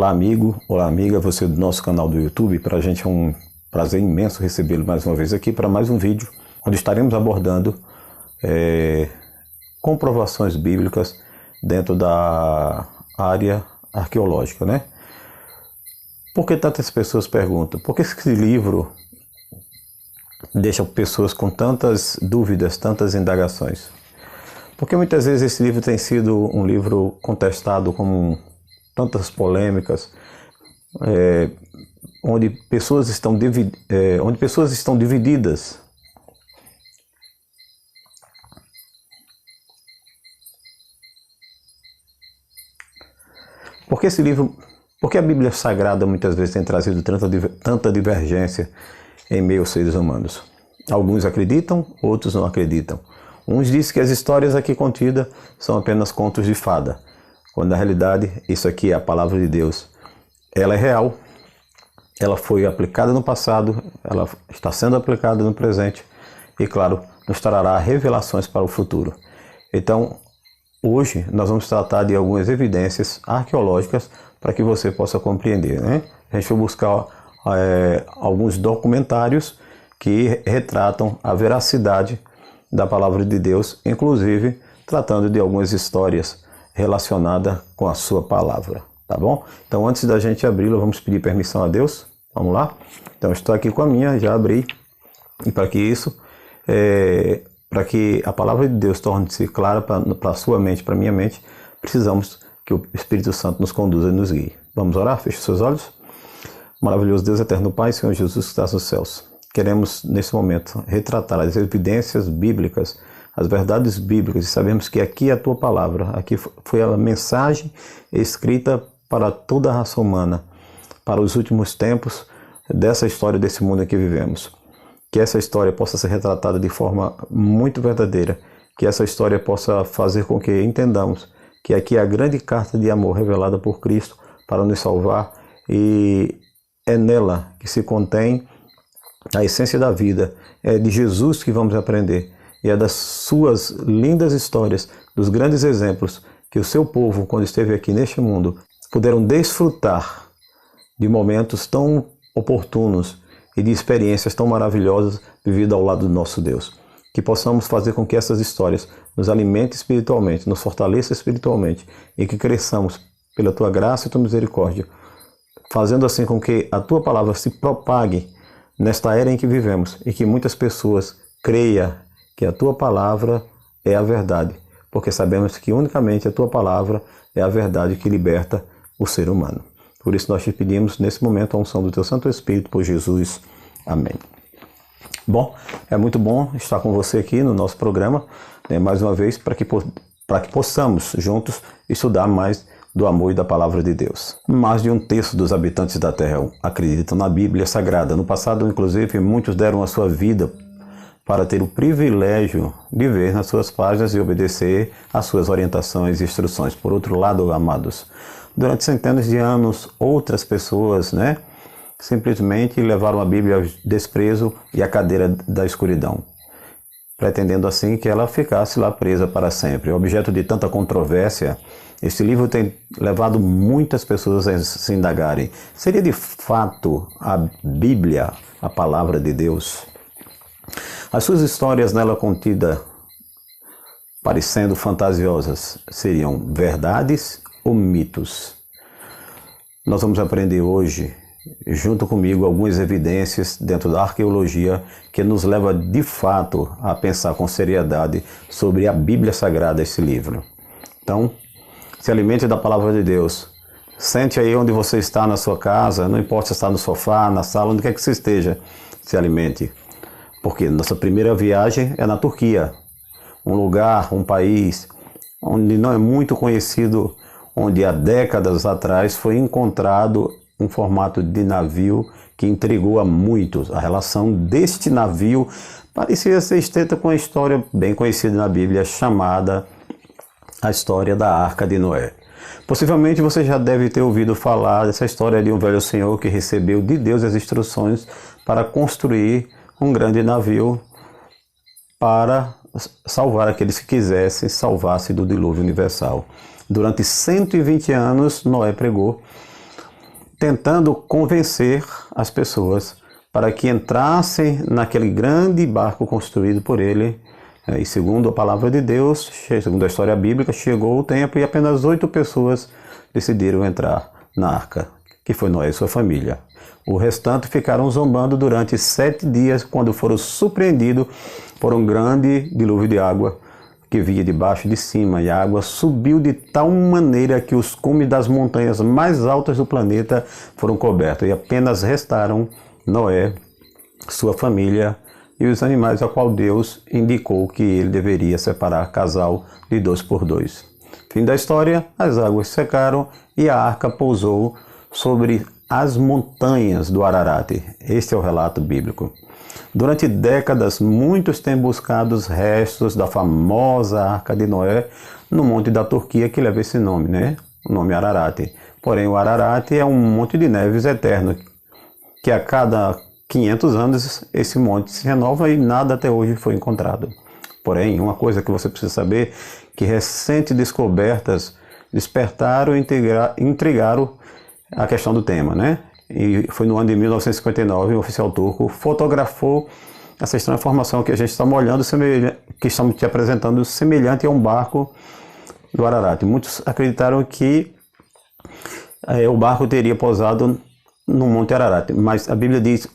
Olá amigo, olá amiga, você do nosso canal do YouTube. Para a gente é um prazer imenso recebê-lo mais uma vez aqui para mais um vídeo onde estaremos abordando comprovações bíblicas dentro da área arqueológica, né? Por que tantas pessoas perguntam? Por que esse livro deixa pessoas com tantas dúvidas, tantas indagações? Porque muitas vezes esse livro tem sido um livro contestado com tantas polêmicas, onde pessoas estão divididas. Porque esse livro, porque a Bíblia Sagrada muitas vezes tem trazido tanta divergência em meio aos seres humanos. Alguns acreditam, outros não acreditam. Uns dizem que as histórias aqui contidas são apenas contos de fada, quando na realidade isso aqui é a palavra de Deus. Ela é real, ela foi aplicada no passado, ela está sendo aplicada no presente e, claro, nos trará revelações para o futuro. Então, hoje nós vamos tratar de algumas evidências arqueológicas para que você possa compreender, né? A gente vai buscar alguns documentários que retratam a veracidade da palavra de Deus, inclusive tratando de algumas histórias relacionadas com a sua palavra, tá bom? Então, antes da gente abri-la, vamos pedir permissão a Deus. Vamos lá? Então, estou aqui com a minha, já abri, e para que isso, para que a palavra de Deus torne-se clara para a sua mente, para a minha mente, precisamos que o Espírito Santo nos conduza e nos guie. Vamos orar? Feche os seus olhos. Maravilhoso Deus, eterno Pai, Senhor Jesus que estás nos céus. Queremos, nesse momento, retratar as evidências bíblicas, as verdades bíblicas, e sabemos que aqui é a Tua palavra, aqui foi a mensagem escrita para toda a raça humana, para os últimos tempos dessa história desse mundo em que vivemos. Que essa história possa ser retratada de forma muito verdadeira, que essa história possa fazer com que entendamos que aqui é a grande carta de amor revelada por Cristo para nos salvar, e é nela que se contém a essência da vida. É de Jesus que vamos aprender, e é das suas lindas histórias, dos grandes exemplos que o seu povo, quando esteve aqui neste mundo, puderam desfrutar de momentos tão oportunos e de experiências tão maravilhosas vividas ao lado do nosso Deus. Que possamos fazer com que essas histórias nos alimentem espiritualmente, nos fortaleçam espiritualmente, e que cresçamos pela Tua graça e Tua misericórdia, fazendo assim com que a Tua palavra se propague nesta era em que vivemos, e que muitas pessoas creiam que a Tua palavra é a verdade, porque sabemos que unicamente a Tua palavra é a verdade que liberta o ser humano. Por isso nós te pedimos nesse momento a unção do Teu Santo Espírito, por Jesus. Amém. Bom, é muito bom estar com você aqui no nosso programa, né, mais uma vez, para que possamos juntos estudar mais do amor e da palavra de Deus. Mais de um terço dos habitantes da Terra acreditam na Bíblia Sagrada. No passado, inclusive, muitos deram a sua vida para ter o privilégio de ver nas suas páginas e obedecer às suas orientações e instruções. Por outro lado, amados, durante centenas de anos, outras pessoas, simplesmente levaram a Bíblia ao desprezo e à cadeira da escuridão, pretendendo assim que ela ficasse lá presa para sempre. Objeto de tanta controvérsia, este livro tem levado muitas pessoas a se indagarem: seria de fato a Bíblia a palavra de Deus? As suas histórias nela contidas, parecendo fantasiosas, seriam verdades ou mitos? Nós vamos aprender hoje, junto comigo, algumas evidências dentro da arqueologia que nos leva de fato a pensar com seriedade sobre a Bíblia Sagrada, esse livro. Então, se alimente da palavra de Deus. Sente aí onde você está na sua casa, não importa se está no sofá, na sala, onde quer que você esteja, se alimente. Porque nossa primeira viagem é na Turquia, um lugar, um país onde não é muito conhecido, onde há décadas atrás foi encontrado um formato de navio que intrigou a muitos. A relação deste navio parecia ser estreita com a história bem conhecida na Bíblia, chamada a história da Arca de Noé. Possivelmente você já deve ter ouvido falar dessa história de um velho senhor que recebeu de Deus as instruções para construir um grande navio para salvar aqueles que quisessem salvar-se do dilúvio universal. Durante 120 anos, Noé pregou tentando convencer as pessoas para que entrassem naquele grande barco construído por ele. E segundo a palavra de Deus, segundo a história bíblica, chegou o tempo e apenas 8 pessoas decidiram entrar na arca, que foi Noé e sua família. O restante ficaram zombando durante 7 dias, quando foram surpreendidos por um grande dilúvio de água que vinha de baixo e de cima, e a água subiu de tal maneira que os cumes das montanhas mais altas do planeta foram cobertos, e apenas restaram Noé, sua família e os animais a qual Deus indicou que ele deveria separar casal de 2 por 2. Fim da história, as águas secaram e a arca pousou sobre as montanhas do Ararat. Este é o relato bíblico. Durante décadas, muitos têm buscado os restos da famosa Arca de Noé no monte da Turquia, que leva esse nome, né? O nome Ararat. Porém, o Ararat é um monte de neves eterno, que a cada 500 anos esse monte se renova e nada até hoje foi encontrado. Porém, uma coisa que você precisa saber, que recentes descobertas despertaram e intrigaram a questão do tema, né? E foi no ano de 1959, um oficial turco fotografou essa estranha formação que a gente está olhando, que estamos te apresentando, semelhante a um barco do Ararat. Muitos acreditaram que o barco teria pousado no Monte Ararat, mas a Bíblia diz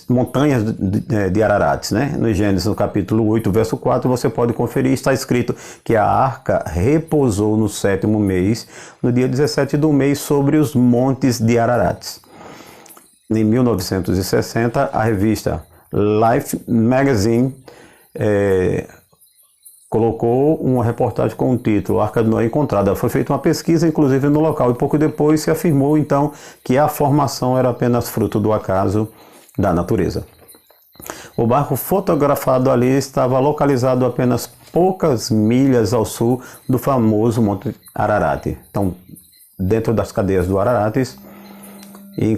montanhas de Ararat, né? No Gênesis, no capítulo 8, verso 4, você pode conferir, está escrito que a arca repousou no 7º mês, no dia 17 do mês, sobre os montes de Ararat. Em 1960, a revista Life Magazine colocou uma reportagem com o título Arca de Noé encontrada. Foi feita uma pesquisa, inclusive, no local, e pouco depois se afirmou, então, que a formação era apenas fruto do acaso da natureza. O barco fotografado ali estava localizado apenas poucas milhas ao sul do famoso Monte Ararat. Então, dentro das cadeias do Ararat, e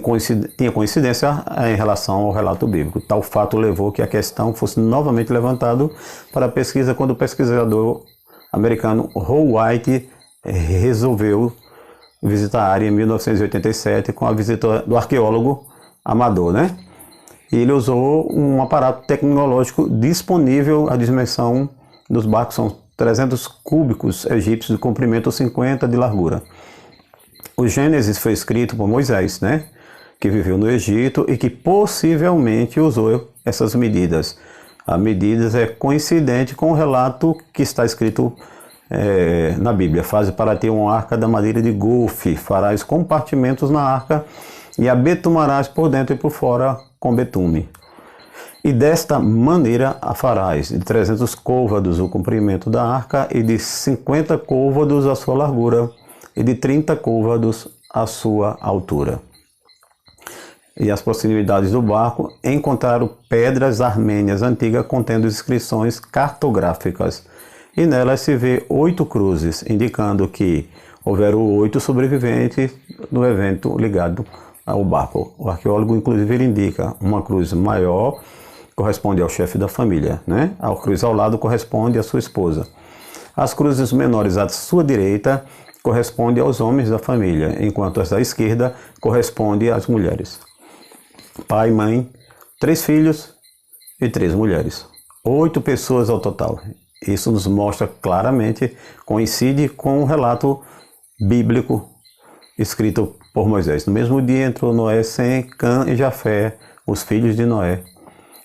tinha coincidência em relação ao relato bíblico. Tal fato levou que a questão fosse novamente levantada para a pesquisa, quando o pesquisador americano Hal White resolveu visitar a área em 1987 com a visita do arqueólogo amador, né? E ele usou um aparato tecnológico disponível. A dimensão dos barcos são 300 cúbicos egípcios de comprimento, 50 de largura. O Gênesis foi escrito por Moisés, né? Que viveu no Egito e que possivelmente usou essas medidas. A medida é coincidente com o relato que está escrito na Bíblia. Faze para ti uma arca da madeira de golfe, farás compartimentos na arca e a betumarás por dentro e por fora com betume. E desta maneira a farás, de 300 côvados o comprimento da arca e de 50 côvados a sua largura e de 30 côvados a sua altura. E as proximidades do barco encontraram pedras armênias antigas contendo inscrições cartográficas. E nelas se vê 8 cruzes, indicando que houveram 8 sobreviventes do evento ligado ao barco. O arqueólogo, inclusive, ele indica uma cruz maior, corresponde ao chefe da família, né? A cruz ao lado corresponde à sua esposa. As cruzes menores à sua direita correspondem aos homens da família, enquanto as da esquerda correspondem às mulheres. Pai, mãe, 3 filhos e 3 mulheres. 8 pessoas ao total. Isso nos mostra claramente, coincide com o relato bíblico escrito por Moisés. No mesmo dia entrou Noé, Sem, Cã e Jafé, os filhos de Noé,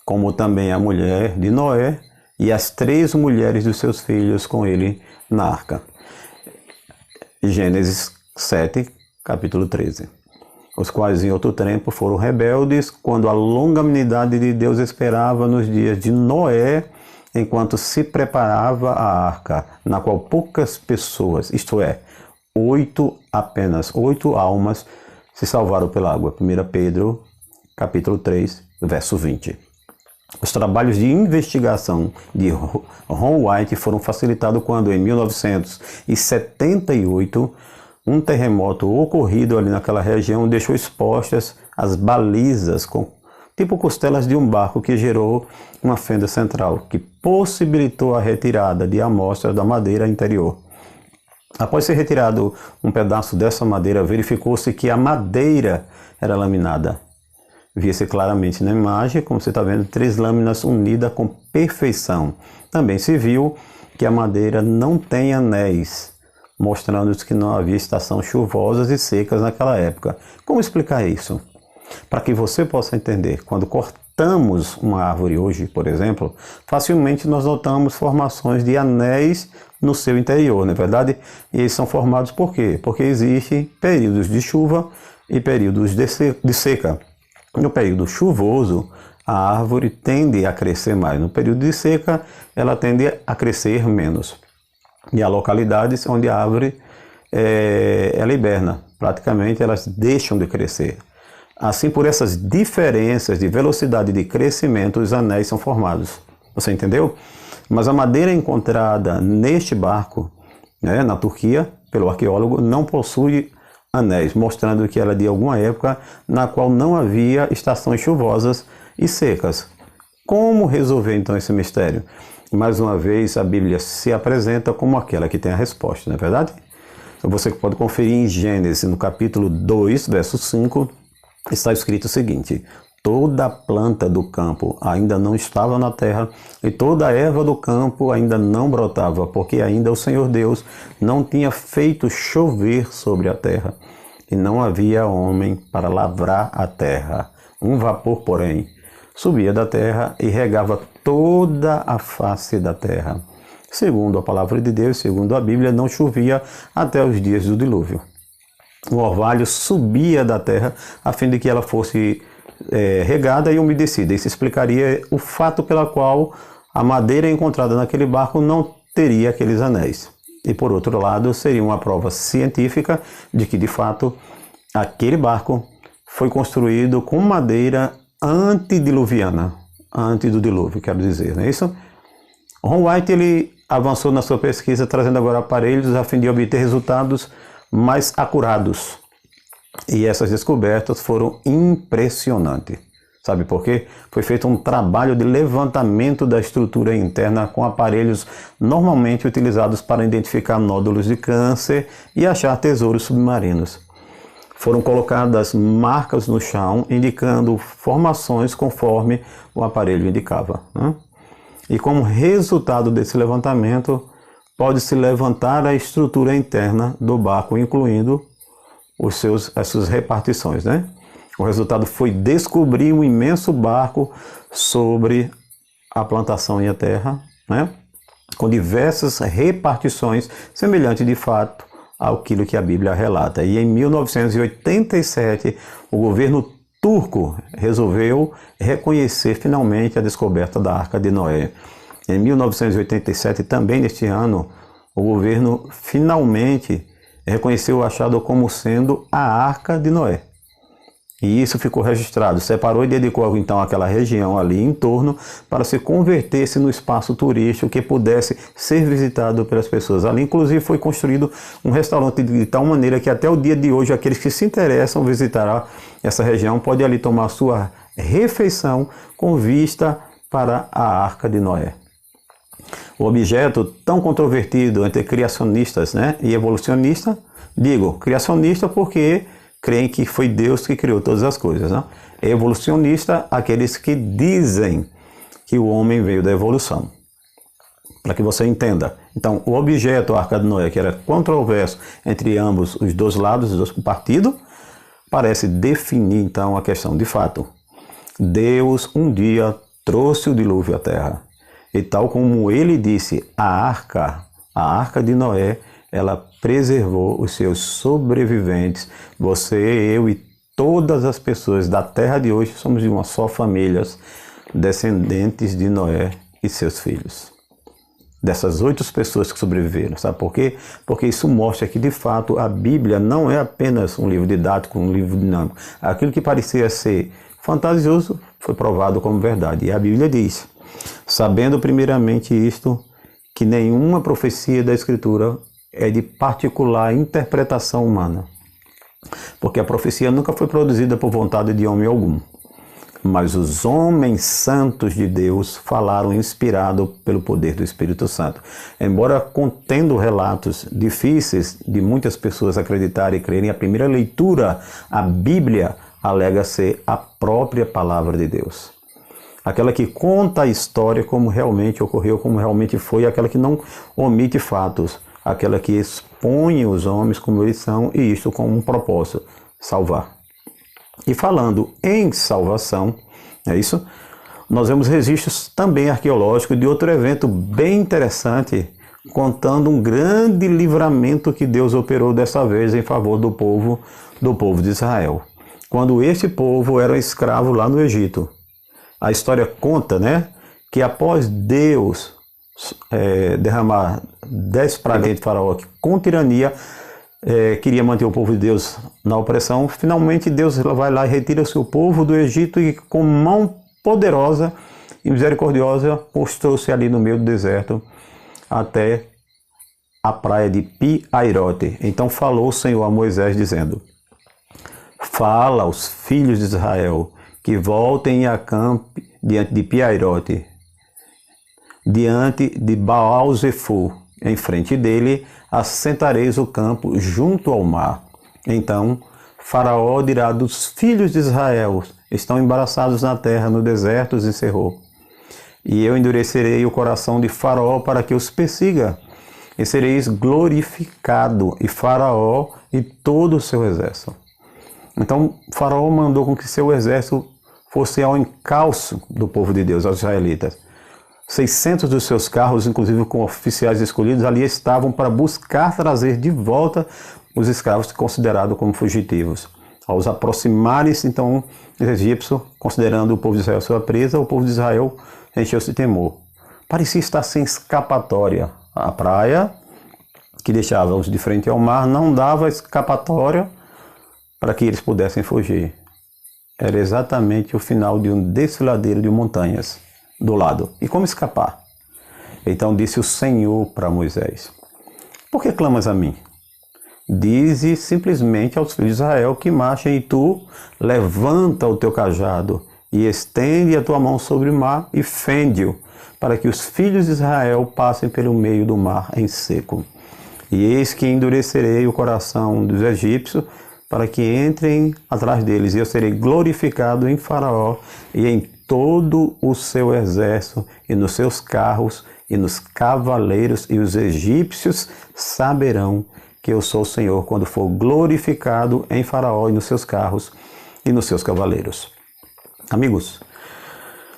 como também a mulher de Noé e as 3 mulheres dos seus filhos com ele na arca. Gênesis 7, capítulo 13. Os quais em outro tempo foram rebeldes, quando a longanimidade de Deus esperava nos dias de Noé, enquanto se preparava a arca, na qual poucas pessoas, isto é, apenas 8 almas, se salvaram pela água. 1 Pedro, capítulo 3, verso 20. Os trabalhos de investigação de Ron White foram facilitados quando, em 1978, um terremoto ocorrido ali naquela região deixou expostas as balizas, tipo costelas de um barco, que gerou uma fenda central, que possibilitou a retirada de amostras da madeira interior. Após ser retirado um pedaço dessa madeira, verificou-se que a madeira era laminada. Via-se claramente na imagem, como você está vendo, 3 lâminas unidas com perfeição. Também se viu que a madeira não tem anéis, mostrando que não havia estações chuvosas e secas naquela época. Como explicar isso? Para que você possa entender, quando cortamos uma árvore hoje, por exemplo, facilmente nós notamos formações de anéis no seu interior, não é verdade? E eles são formados por quê? Porque existem períodos de chuva e períodos de seca. No período chuvoso, a árvore tende a crescer mais. No período de seca, ela tende a crescer menos. E há localidades onde a árvore ela hiberna. Praticamente, elas deixam de crescer. Assim, por essas diferenças de velocidade de crescimento, os anéis são formados. Você entendeu? Mas a madeira encontrada neste barco, né, na Turquia, pelo arqueólogo, não possui anéis, mostrando que ela é de alguma época na qual não havia estações chuvosas e secas. Como resolver então esse mistério? Mais uma vez, a Bíblia se apresenta como aquela que tem a resposta, não é verdade? Você pode conferir em Gênesis, no capítulo 2, verso 5, está escrito o seguinte: toda a planta do campo ainda não estava na terra, e toda a erva do campo ainda não brotava, porque ainda o Senhor Deus não tinha feito chover sobre a terra, e não havia homem para lavrar a terra. Um vapor, porém, subia da terra e regava toda a face da terra. Segundo a palavra de Deus, segundo a Bíblia, não chovia até os dias do dilúvio. O orvalho subia da terra a fim de que ela fosse regada e umedecida. Isso explicaria o fato pela qual a madeira encontrada naquele barco não teria aqueles anéis. E por outro lado, seria uma prova científica de que, de fato, aquele barco foi construído com madeira antediluviana, antes do dilúvio, quero dizer, não é isso? Ron White ele avançou na sua pesquisa, trazendo agora aparelhos a fim de obter resultados mais acurados. E essas descobertas foram impressionantes. Sabe por quê? Foi feito um trabalho de levantamento da estrutura interna com aparelhos normalmente utilizados para identificar nódulos de câncer e achar tesouros submarinos. Foram colocadas marcas no chão indicando formações conforme o aparelho indicava, né? E como resultado desse levantamento, pode-se levantar a estrutura interna do barco, incluindo as suas repartições, né? O resultado foi descobrir um imenso barco sobre a plantação e a terra, né? Com diversas repartições, semelhante de fato àquilo que a Bíblia relata. E em 1987, o governo turco resolveu reconhecer finalmente a descoberta da Arca de Noé. Em 1987, também neste ano, o governo finalmente reconheceu o achado como sendo a Arca de Noé. E isso ficou registrado. Separou e dedicou então aquela região ali em torno para se converter-se no espaço turístico que pudesse ser visitado pelas pessoas. Ali inclusive foi construído um restaurante de tal maneira que até o dia de hoje aqueles que se interessam visitar essa região podem ali tomar sua refeição com vista para a Arca de Noé. O objeto tão controvertido entre criacionistas, né, e evolucionistas, digo criacionista porque creem que foi Deus que criou todas as coisas, né? Evolucionista, aqueles que dizem que o homem veio da evolução. Para que você entenda. Então, o objeto, a Arca de Noé, que era controverso entre ambos os dois lados, os dois partidos, parece definir então a questão de fato. Deus um dia trouxe o dilúvio à terra. E tal como ele disse, a Arca de Noé, ela preservou os seus sobreviventes. Você, eu e todas as pessoas da terra de hoje somos de uma só família, descendentes de Noé e seus filhos. Dessas 8 pessoas que sobreviveram. Sabe por quê? Porque isso mostra que, de fato, a Bíblia não é apenas um livro didático, um livro dinâmico. Aquilo que parecia ser fantasioso foi provado como verdade. E a Bíblia diz, sabendo primeiramente isto, que nenhuma profecia da Escritura é de particular interpretação humana. Porque a profecia nunca foi produzida por vontade de homem algum. mas os homens santos de Deus falaram inspirado pelo poder do Espírito Santo. Embora contendo relatos difíceis de muitas pessoas acreditarem e crerem, a primeira leitura, a Bíblia, alega ser a própria palavra de Deus. Aquela que conta a história como realmente ocorreu, como realmente foi, aquela que não omite fatos, aquela que expõe os homens como eles são, e isto com um propósito: salvar. E falando em salvação, é isso? Nós vemos registros também arqueológicos de outro evento bem interessante, contando um grande livramento que Deus operou dessa vez em favor do povo de Israel. Quando este povo era escravo lá no Egito. A história conta, né, que após Deus derramar 10 pragas de Faraó, que com tirania queria manter o povo de Deus na opressão, finalmente Deus vai lá e retira o seu povo do Egito e com mão poderosa e misericordiosa mostrou-se ali no meio do deserto até a praia de Pi-Hairote. Então falou o Senhor a Moisés dizendo: fala aos filhos de Israel que voltem e acampem diante de Pi-Hairote, diante de Baal-Zefu. Em frente dele assentareis o campo junto ao mar. Então Faraó dirá dos filhos de Israel: estão embaraçados na terra, no deserto os encerrou. E eu endurecerei o coração de Faraó para que os persiga, e sereis glorificado, e Faraó e todo o seu exército. Então Faraó mandou com que seu exército fosse ao encalço do povo de Deus, aos israelitas. 600 dos seus carros, inclusive com oficiais escolhidos, ali estavam para buscar trazer de volta os escravos considerados como fugitivos. Ao os aproximarem-se, então, os egípcios, considerando o povo de Israel sua presa, o povo de Israel encheu-se de temor. Parecia estar sem escapatória. A praia, que deixava-os de frente ao mar, não dava escapatória para que eles pudessem fugir. Era exatamente o final de um desfiladeiro de montanhas do lado. E como escapar? Então disse o Senhor para Moisés: por que clamas a mim? Dize simplesmente aos filhos de Israel que marchem, e tu levanta o teu cajado e estende a tua mão sobre o mar e fende-o, para que os filhos de Israel passem pelo meio do mar em seco. E eis que endurecerei o coração dos egípcios para que entrem atrás deles, e eu serei glorificado em Faraó e em todo o seu exército, e nos seus carros, e nos cavaleiros, e os egípcios saberão que eu sou o Senhor, quando for glorificado em Faraó, e nos seus carros, e nos seus cavaleiros. Amigos,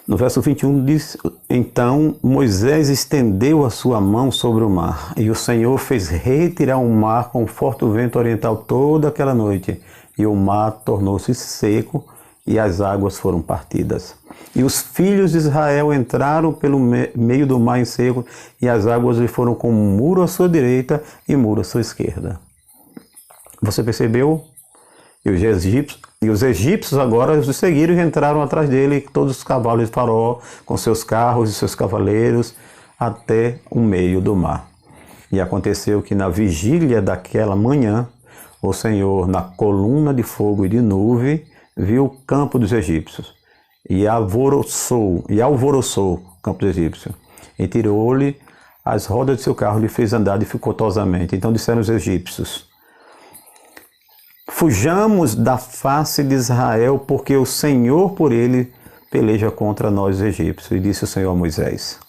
no verso 21 diz: então Moisés estendeu a sua mão sobre o mar, e o Senhor fez retirar o mar com forte vento oriental toda aquela noite, e o mar tornou-se seco, e as águas foram partidas. E os filhos de Israel entraram pelo meio do mar em seco, e as águas lhe foram como um muro à sua direita e muro à sua esquerda. Você percebeu? E os egípcios agora os seguiram e entraram atrás dele, todos os cavalos de Faraó, com seus carros e seus cavaleiros, até o meio do mar. E aconteceu que na vigília daquela manhã, o Senhor, na coluna de fogo e de nuvem, viu o campo dos egípcios, e alvoroçou o campo dos egípcios, e tirou-lhe as rodas de seu carro, e lhe fez andar dificultosamente. Então disseram os egípcios: fujamos da face de Israel, porque o Senhor por ele peleja contra nós os egípcios. E disse o Senhor a Moisés: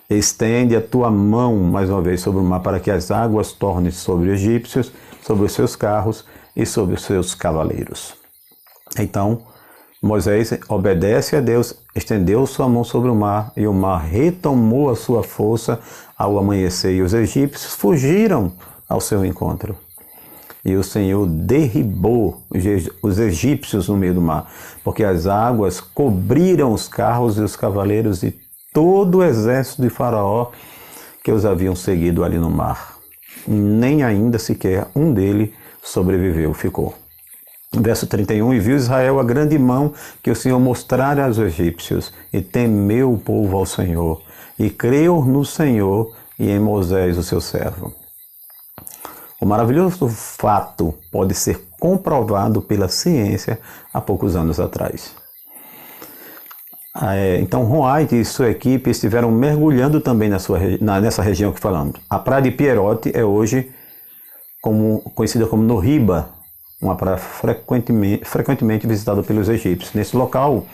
estende a tua mão mais uma vez sobre o mar, para que as águas tornem sobre os egípcios, sobre os seus carros e sobre os seus cavaleiros. Então Moisés obedece a Deus, estendeu sua mão sobre o mar, e o mar retomou a sua força ao amanhecer, e os egípcios fugiram ao seu encontro. E o Senhor derribou os egípcios no meio do mar, porque as águas cobriram os carros e os cavaleiros e todo o exército de Faraó que os haviam seguido ali no mar. Nem ainda sequer um deles sobreviveu, ficou. Verso 31, e viu Israel a grande mão que o Senhor mostrara aos egípcios, e temeu o povo ao Senhor, e creu no Senhor e em Moisés, o seu servo. O maravilhoso fato pode ser comprovado pela ciência há poucos anos atrás. Então Ron White e sua equipe estiveram mergulhando também nessa região que falamos. A praia de Pierotti é hoje conhecida como Noriba, uma praia frequentemente visitada pelos egípcios. Nesse local,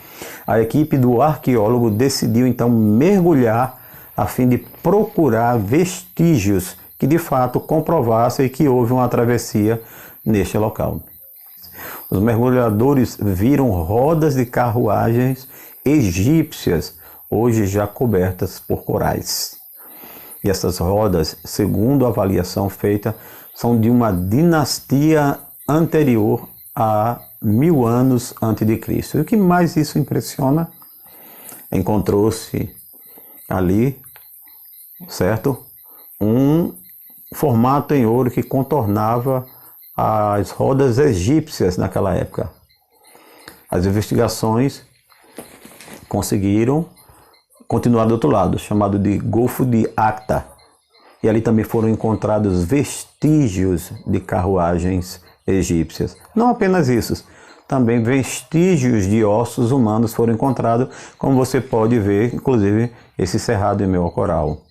a equipe do arqueólogo decidiu então mergulhar a fim de procurar vestígios que de fato comprovassem que houve uma travessia neste local. Os mergulhadores viram rodas de carruagens egípcias, hoje já cobertas por corais. E essas rodas, segundo a avaliação feita, são de uma dinastia anterior a 1000 anos antes de Cristo. E o que mais isso impressiona? Encontrou-se ali, certo? Um formato em ouro que contornava as rodas egípcias naquela época. As investigações conseguiram continuar do outro lado, chamado de Golfo de Acta. E ali também foram encontrados vestígios de carruagens egípcias. Não apenas isso, também vestígios de ossos humanos foram encontrados, como você pode ver, inclusive, esse cerrado em meio ao coral.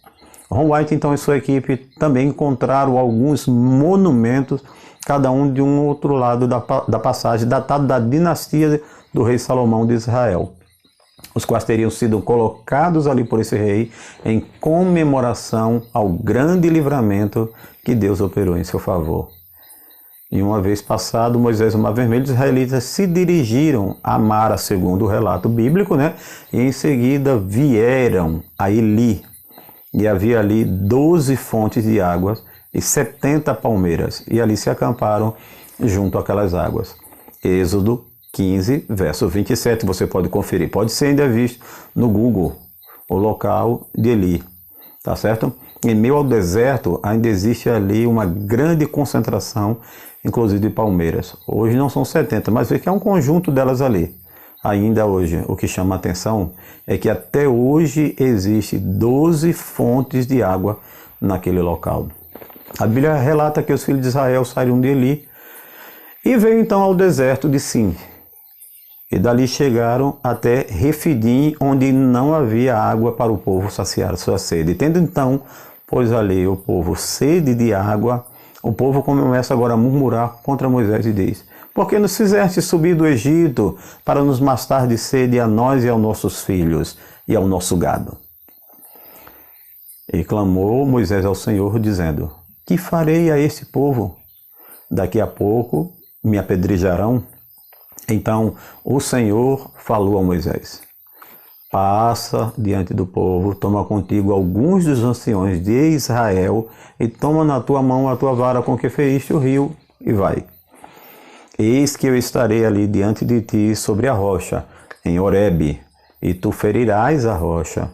Ron White, então, e sua equipe também encontraram alguns monumentos, cada um de um outro lado da passagem, datado da dinastia do rei Salomão de Israel, os quais teriam sido colocados ali por esse rei em comemoração ao grande livramento que Deus operou em seu favor. E uma vez passado Moisés no Mar Vermelho, os israelitas se dirigiram a Mara, segundo o relato bíblico, e em seguida vieram a Eli. E havia ali 12 fontes de águas e 70 palmeiras, e ali se acamparam junto àquelas águas. Êxodo 15, verso 27, você pode conferir, pode ser ainda visto no Google, o local de Eli, tá certo? Em meio ao deserto ainda existe ali uma grande concentração, inclusive de palmeiras. Hoje não são 70, mas vê que é um conjunto delas ali. Ainda hoje, o que chama a atenção é que até hoje existe 12 fontes de água naquele local. A Bíblia relata que os filhos de Israel saíram de Eli e veio então ao deserto de Sim. E dali chegaram até Refidim, onde não havia água para o povo saciar sua sede. Tendo então, pois ali o povo sede de água, o povo começa agora a murmurar contra Moisés e diz: por que nos fizeste subir do Egito para nos mastar de sede a nós e aos nossos filhos e ao nosso gado? E clamou Moisés ao Senhor, dizendo: que farei a este povo? Daqui a pouco me apedrejarão. Então o Senhor falou a Moisés: passa diante do povo, toma contigo alguns dos anciões de Israel e toma na tua mão a tua vara com que feriste o rio e vai. Eis que eu estarei ali diante de ti sobre a rocha, em Horebe, e tu ferirás a rocha,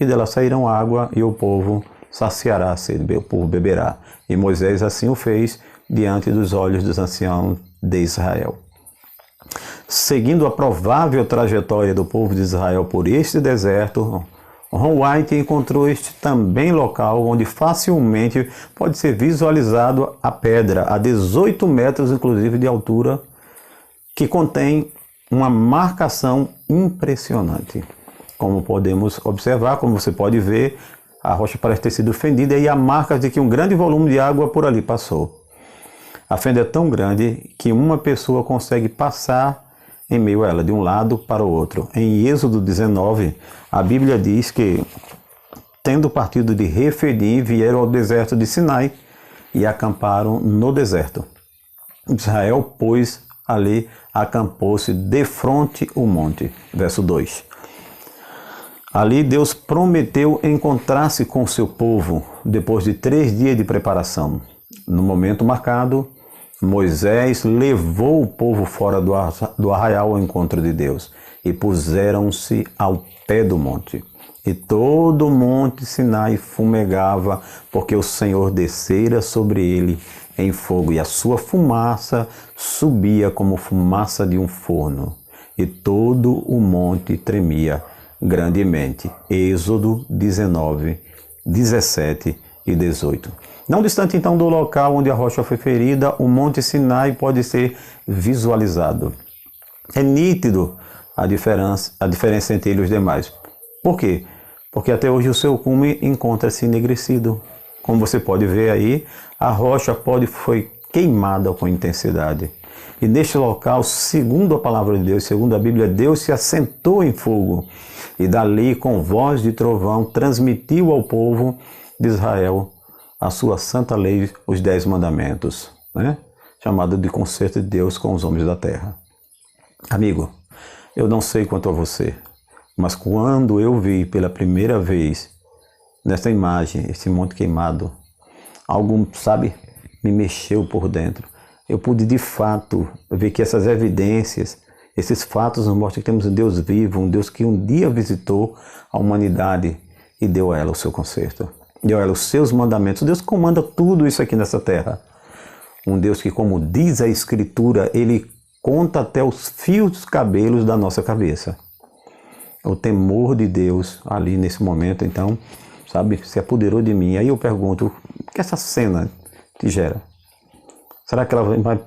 e dela sairão água, e o povo saciará a sede, o povo beberá. E Moisés assim o fez diante dos olhos dos anciãos de Israel. Seguindo a provável trajetória do povo de Israel por este deserto, Ron White encontrou este também local onde facilmente pode ser visualizado a pedra, a 18 metros inclusive de altura, que contém uma marcação impressionante. Como podemos observar, como você pode ver, a rocha parece ter sido fendida e há marcas de que um grande volume de água por ali passou. A fenda é tão grande que uma pessoa consegue passar em meio a ela, de um lado para o outro. Em Êxodo 19, a Bíblia diz que, tendo partido de Refidim, vieram ao deserto de Sinai e acamparam no deserto. Israel, pois, ali acampou-se defronte o monte. Verso 2. Ali Deus prometeu encontrar-se com seu povo depois de 3 dias de preparação. No momento marcado, Moisés levou o povo fora do arraial ao encontro de Deus e puseram-se ao pé do monte. E todo o monte Sinai fumegava, porque o Senhor descera sobre ele em fogo, e a sua fumaça subia como fumaça de um forno. E todo o monte tremia grandemente. Êxodo 19, 17 e 18. Não distante então do local onde a rocha foi ferida, o monte Sinai pode ser visualizado. É nítido a diferença entre ele e os demais. Por quê? Porque até hoje o seu cume encontra-se enegrecido. Como você pode ver aí, a rocha foi queimada com intensidade. E neste local, segundo a palavra de Deus, segundo a Bíblia, Deus se assentou em fogo. E dali, com voz de trovão, transmitiu ao povo de Israel a sua santa lei, os 10 mandamentos, né? Chamado de concerto de Deus com os homens da terra. Amigo, eu não sei quanto a você, mas quando eu vi pela primeira vez nessa imagem, esse monte queimado, algo, sabe, me mexeu por dentro. Eu pude de fato ver que essas evidências, esses fatos nos mostram que temos um Deus vivo, um Deus que um dia visitou a humanidade e deu a ela o seu conserto, deu a ela os seus mandamentos. Deus comanda tudo isso aqui nessa terra. Um Deus que, como diz a Escritura, Ele conta até os fios dos cabelos da nossa cabeça. O temor de Deus ali nesse momento, então, sabe, se apoderou de mim. Aí eu pergunto, o que essa cena te gera? Será que ela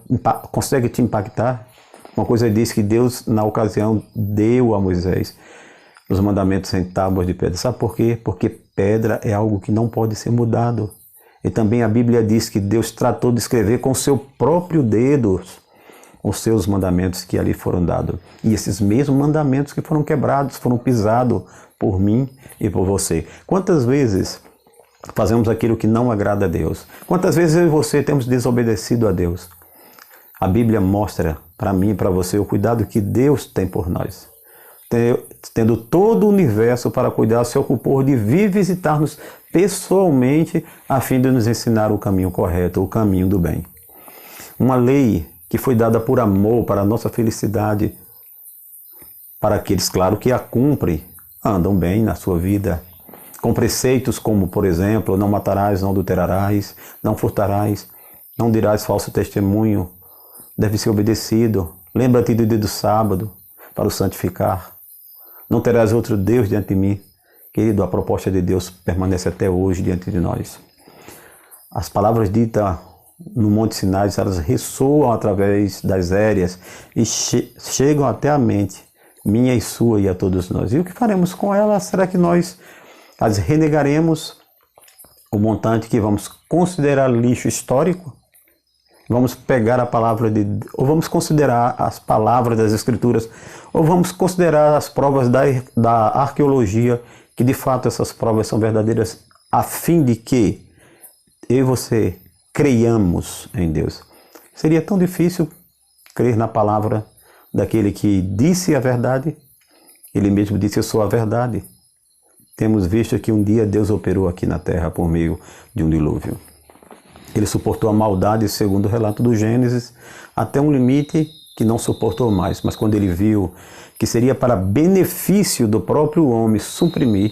consegue te impactar? Uma coisa diz que Deus, na ocasião, deu a Moisés os mandamentos em tábuas de pedra. Sabe por quê? Porque pedra é algo que não pode ser mudado. E também a Bíblia diz que Deus tratou de escrever com o seu próprio dedo os seus mandamentos que ali foram dados. E esses mesmos mandamentos que foram quebrados, foram pisados por mim e por você. Quantas vezes fazemos aquilo que não agrada a Deus? Quantas vezes eu e você temos desobedecido a Deus? A Bíblia mostra para mim e para você o cuidado que Deus tem por nós. Tendo todo o universo para cuidar, se ocupou de vir visitar-nos pessoalmente a fim de nos ensinar o caminho correto, o caminho do bem. Uma lei que foi dada por amor, para a nossa felicidade, para aqueles, claro, que a cumprem, andam bem na sua vida, com preceitos como, por exemplo, não matarás, não adulterarás, não furtarás, não dirás falso testemunho, deve ser obedecido, lembra-te do dia do sábado, para o santificar, não terás outro Deus diante de mim. Querido, a proposta de Deus permanece até hoje diante de nós. As palavras ditas no Monte Sinai, elas ressoam através das éreas e chegam até a mente, minha e sua e a todos nós. E o que faremos com elas? Será que nós as renegaremos o montante que vamos considerar lixo histórico? Vamos pegar a palavra de... ou vamos considerar as palavras das Escrituras, ou vamos considerar as provas da arqueologia, que de fato essas provas são verdadeiras, a fim de que eu e você creiamos em Deus. Seria tão difícil crer na palavra daquele que disse a verdade. Ele mesmo disse, eu sou a verdade. Temos visto que um dia Deus operou aqui na terra por meio de um dilúvio. Ele suportou a maldade, segundo o relato do Gênesis, até um limite que não suportou mais. Mas quando ele viu que seria para benefício do próprio homem suprimir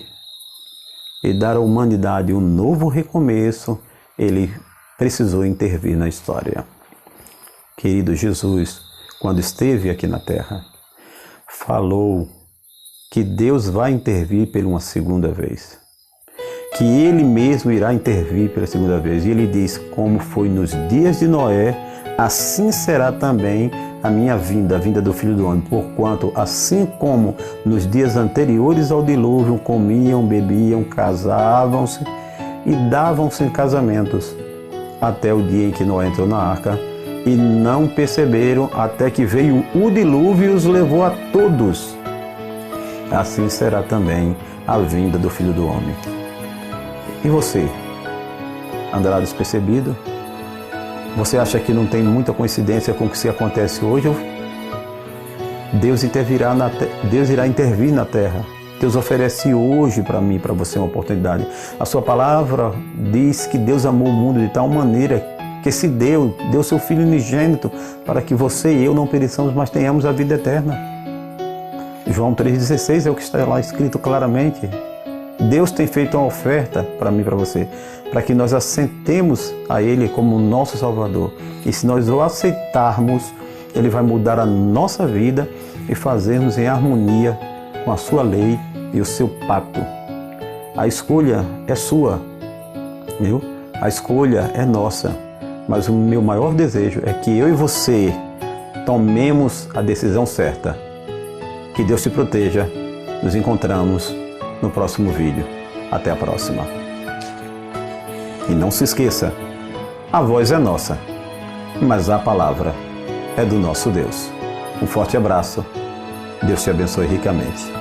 e dar à humanidade um novo recomeço, ele precisou intervir na história. Querido Jesus, quando esteve aqui na terra, falou que Deus vai intervir por uma segunda vez. Que Ele mesmo irá intervir pela segunda vez. E Ele diz, como foi nos dias de Noé, assim será também a minha vinda, a vinda do Filho do Homem. Porquanto, assim como nos dias anteriores ao dilúvio, comiam, bebiam, casavam-se e davam-se em casamentos, até o dia em que Noé entrou na arca, e não perceberam até que veio o dilúvio e os levou a todos. Assim será também a vinda do Filho do Homem. E você? Andará despercebido? Você acha que não tem muita coincidência com o que se acontece hoje? Deus irá intervir na terra. Deus oferece hoje para mim e para você uma oportunidade. A sua palavra diz que Deus amou o mundo de tal maneira que se deu seu Filho unigênito para que você e eu não pereçamos, mas tenhamos a vida eterna. João 3,16 é o que está lá escrito claramente. Deus tem feito uma oferta para mim e para você, para que nós aceitemos a Ele como nosso Salvador. E se nós o aceitarmos, Ele vai mudar a nossa vida e fazermos em harmonia com a sua lei e o seu pacto. A escolha é sua, viu? A escolha é nossa. Mas o meu maior desejo é que eu e você tomemos a decisão certa. Que Deus te proteja. Nos encontramos no próximo vídeo. Até a próxima. E não se esqueça, a voz é nossa, mas a palavra é do nosso Deus. Um forte abraço. Deus te abençoe ricamente.